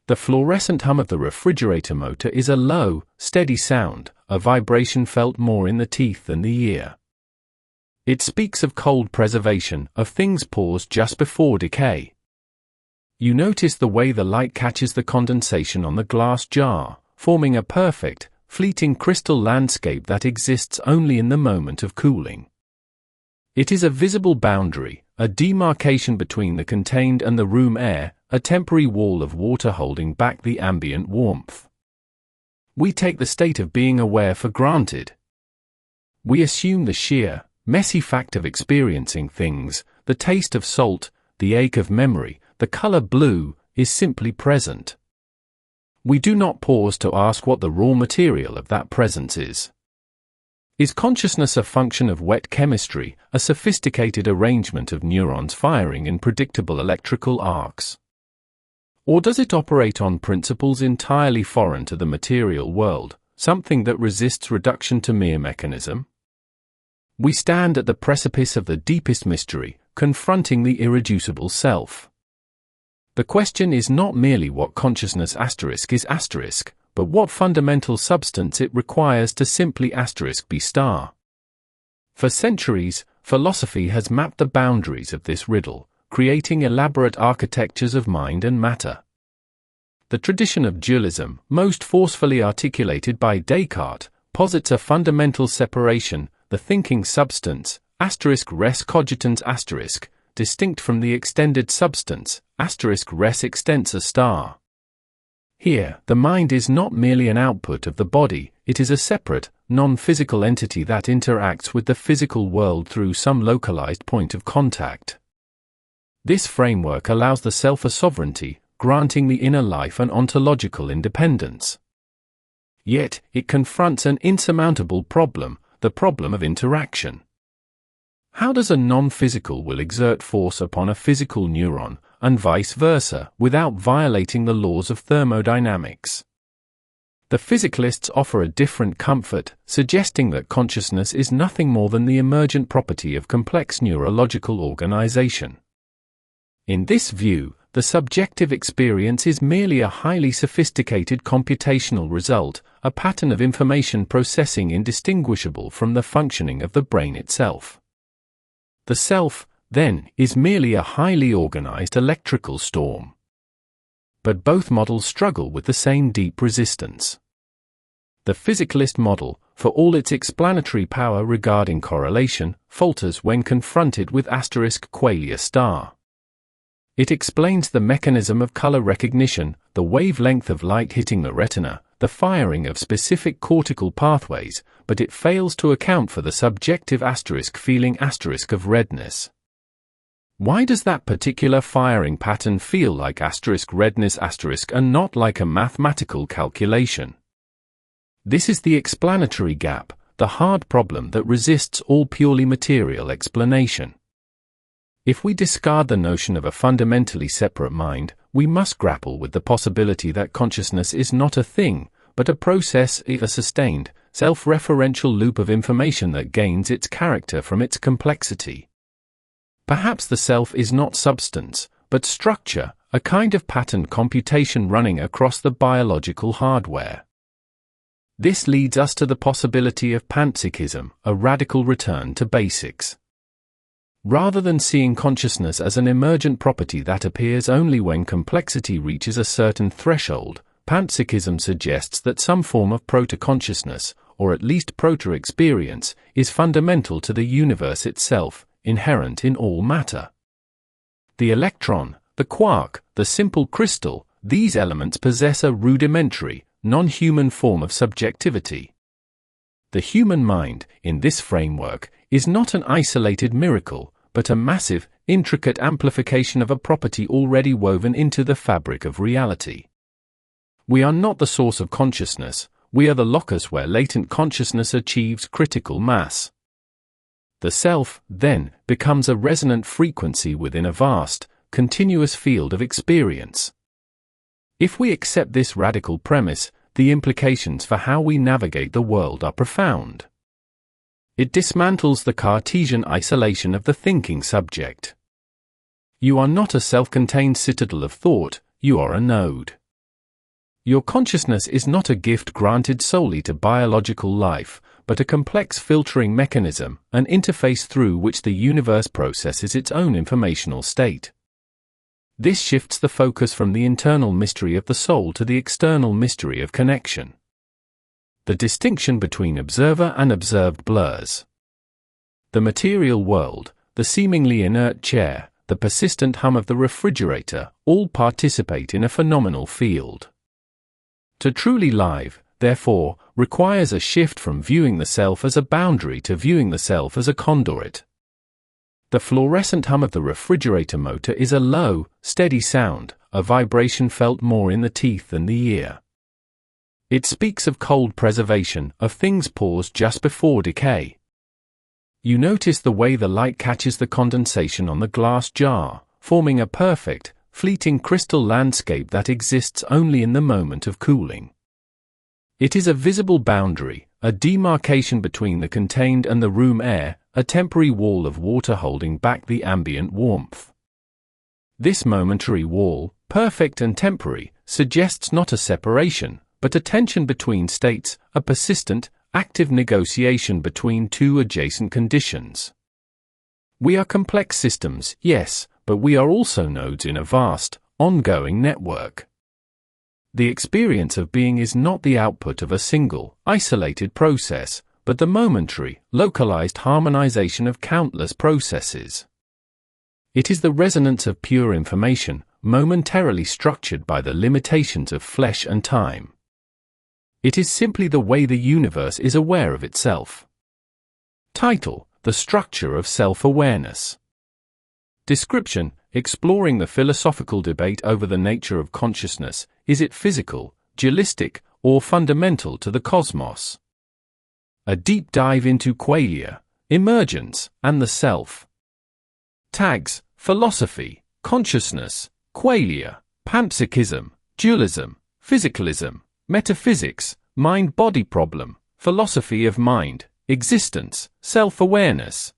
The fluorescent hum of the refrigerator motor is a low, steady sound, a vibration felt more in the teeth than the ear. It speaks of cold preservation, of things paused just before decay. You notice the way the light catches the condensation on the glass jar, forming a perfect, fleeting crystal landscape that exists only in the moment of cooling. It is a visible boundary, a demarcation between the contained and the room air, a temporary wall of water holding back the ambient warmth. We take the state of being aware for granted. We assume the sheer, messy fact of experiencing things, the taste of salt, the ache of memory, the color blue, is simply present. We do not pause to ask what the raw material of that presence is. Is consciousness a function of wet chemistry, a sophisticated arrangement of neurons firing in predictable electrical arcs? Or does it operate on principles entirely foreign to the material world, something that resists reduction to mere mechanism? We stand at the precipice of the deepest mystery, confronting the irreducible self. The question is not merely what consciousness is *, but what fundamental substance it requires to simply be star. For centuries, philosophy has mapped the boundaries of this riddle, creating elaborate architectures of mind and matter. The tradition of dualism, most forcefully articulated by Descartes, posits a fundamental separation, the thinking substance, *res cogitans*, distinct from the extended substance, *res extensa star. Here, the mind is not merely an output of the body, it is a separate, non-physical entity that interacts with the physical world through some localized point of contact. This framework allows the self a sovereignty, granting the inner life an ontological independence. Yet, it confronts an insurmountable problem, the problem of interaction. How does a non-physical will exert force upon a physical neuron, and vice versa, without violating the laws of thermodynamics? The physicalists offer a different comfort, suggesting that consciousness is nothing more than the emergent property of complex neurological organization. In this view, the subjective experience is merely a highly sophisticated computational result, a pattern of information processing indistinguishable from the functioning of the brain itself. The self, then, is merely a highly organized electrical storm. But both models struggle with the same deep resistance. The physicalist model, for all its explanatory power regarding correlation, falters when confronted with qualia star. It explains the mechanism of color recognition, the wavelength of light hitting the retina, the firing of specific cortical pathways, but it fails to account for the subjective feeling of redness. Why does that particular firing pattern feel like redness and not like a mathematical calculation? This is the explanatory gap, the hard problem that resists all purely material explanation. If we discard the notion of a fundamentally separate mind, we must grapple with the possibility that consciousness is not a thing, but a process, a sustained, self-referential loop of information that gains its character from its complexity. Perhaps the self is not substance, but structure, a kind of pattern computation running across the biological hardware. This leads us to the possibility of panpsychism, a radical return to basics. Rather than seeing consciousness as an emergent property that appears only when complexity reaches a certain threshold, panpsychism suggests that some form of proto-consciousness, or at least proto-experience, is fundamental to the universe itself, inherent in all matter. The electron, the quark, the simple crystal, these elements possess a rudimentary, non-human form of subjectivity. The human mind, in this framework, is not an isolated miracle, but a massive, intricate amplification of a property already woven into the fabric of reality. We are not the source of consciousness, we are the locus where latent consciousness achieves critical mass. The self, then, becomes a resonant frequency within a vast, continuous field of experience. If we accept this radical premise, the implications for how we navigate the world are profound. It dismantles the Cartesian isolation of the thinking subject. You are not a self-contained citadel of thought, you are a node. Your consciousness is not a gift granted solely to biological life, but a complex filtering mechanism, an interface through which the universe processes its own informational state. This shifts the focus from the internal mystery of the soul to the external mystery of connection. The distinction between observer and observed blurs. The material world, the seemingly inert chair, the persistent hum of the refrigerator, all participate in a phenomenal field. To truly live, therefore, requires a shift from viewing the self as a boundary to viewing the self as a conduit. The fluorescent hum of the refrigerator motor is a low, steady sound, a vibration felt more in the teeth than the ear. It speaks of cold preservation, of things paused just before decay. You notice the way the light catches the condensation on the glass jar, forming a perfect, fleeting crystal landscape that exists only in the moment of cooling. It is a visible boundary, a demarcation between the contained and the room air, a temporary wall of water holding back the ambient warmth. This momentary wall, perfect and temporary, suggests not a separation, but a tension between states, a persistent, active negotiation between two adjacent conditions. We are complex systems, yes, but we are also nodes in a vast, ongoing network. The experience of being is not the output of a single, isolated process, but the momentary, localized harmonization of countless processes. It is the resonance of pure information, momentarily structured by the limitations of flesh and time. It is simply the way the universe is aware of itself. Title: The Structure of Self-Awareness. Description: Exploring the philosophical debate over the nature of consciousness. Is it physical, dualistic, or fundamental to the cosmos? A deep dive into qualia, emergence, and the self. Tags: philosophy, consciousness, qualia, panpsychism, dualism, physicalism, metaphysics, mind-body problem, philosophy of mind, existence, self-awareness.